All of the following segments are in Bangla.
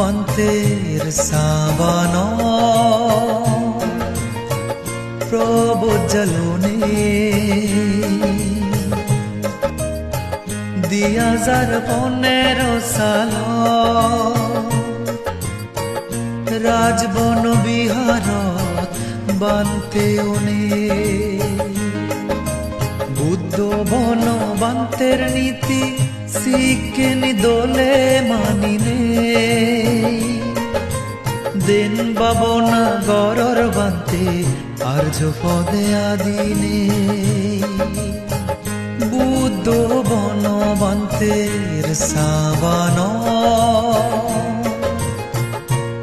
বনবন্তের সাবান প্রবজ্জলনে 2015 সাল রাজবন বিহারত বান্তেওনে বুদ্ধ বনবন্তের নীতি শিখেনি দোলে মানিনে দেন বাবনা গরর বান্তে আর্য পদে আদিনে বুদ্ধ বনবন্তের সাবান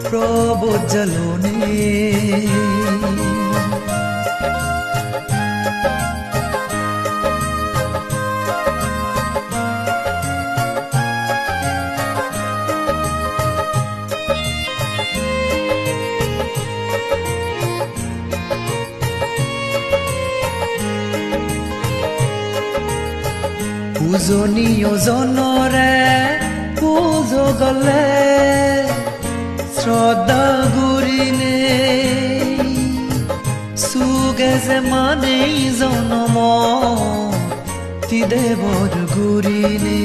প্রবজ্জলনে পূজনীয় জনরে পূজো গলে শ্রদ্ধা গুরিনে সুগে যে মানে জনম তি দেবর গুরিনে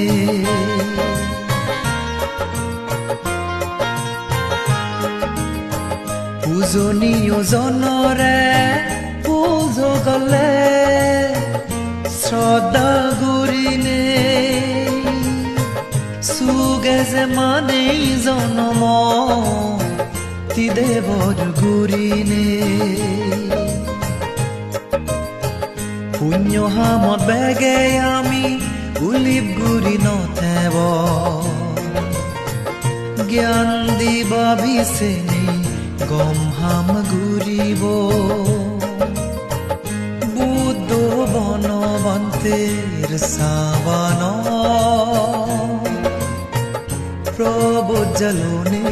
পূজনীয় জনরে পূজো গলে শ্রদ্ধা গুরিনে সুগে যে মানে জনম তি দেবর গুরিনে পুণ্য হামত বেগে আমি উলিপ গুরি নথেব জ্ঞান দিবা বিছেনি গম হাম গুরিব বুদ্ধ বনবন্তের সাবান প্রবজ্জলনে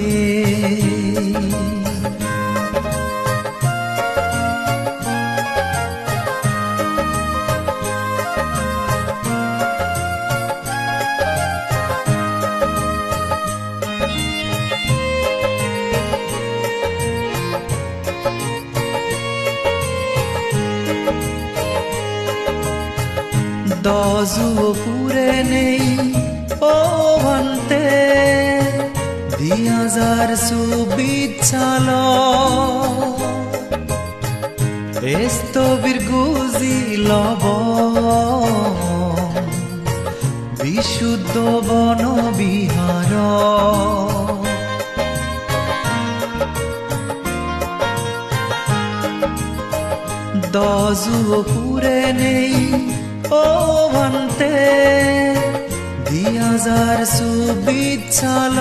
দজু পুরে নেই ও ভন্তে 2024 সাল এস্তবির গুজি লব বিশুদ্ধ বন বিহার দজু পুরে নেই ও ভন্তে 2024 সাল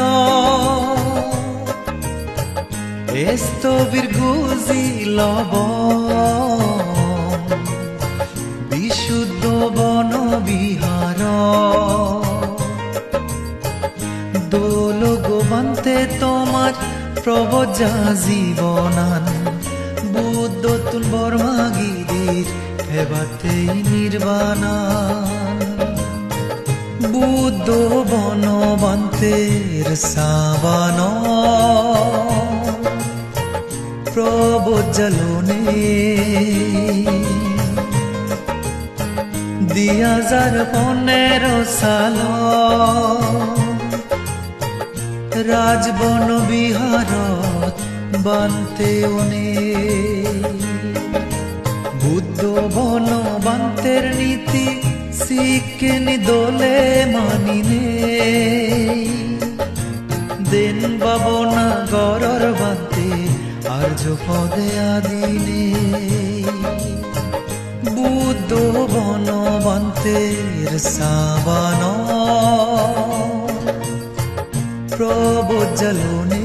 এস্তবির গুজি লব বিশুদ্ধ বন বিহার দোল গোবন্তে তোমার প্রবজ্জা জীবনান বুদ্ধ তুল বর্মাগিরির হেবাতেই নির্বাণা বুদ্ধ বনবন্তের সাবান প্রবজ্জলনে 2015 সাল রাজবন বিহারত বান্তেওনে বুদ্ধ বনবন্তের নীতি শিখেনি দোলে মানিনে দেন বাবনা গরর বান্তে আর্য পদে আদিনে বুদ্ধ বনবন্তের সাবান প্রবজ্জলনে